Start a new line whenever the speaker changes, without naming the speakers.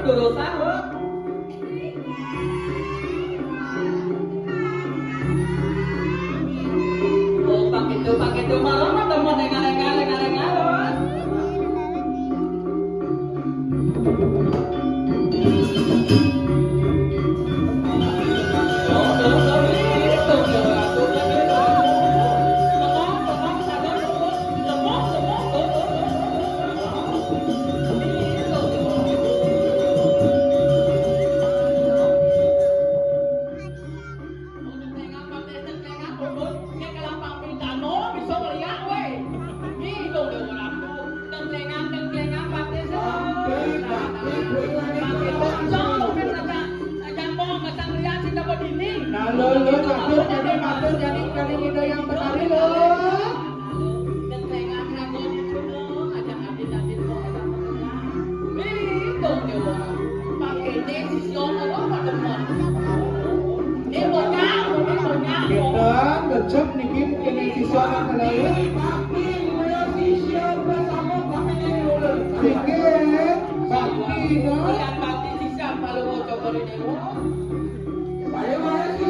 kudu sahur. Oh, pakai itu malam mah teu mau nengaleng-ngaleng.
Nah, lo matur jadi kali ide yang berkali lo. Kita kecep niki kene siswa kalau Sikit, bakti, no?
Bakti sisa, kalau mau coba di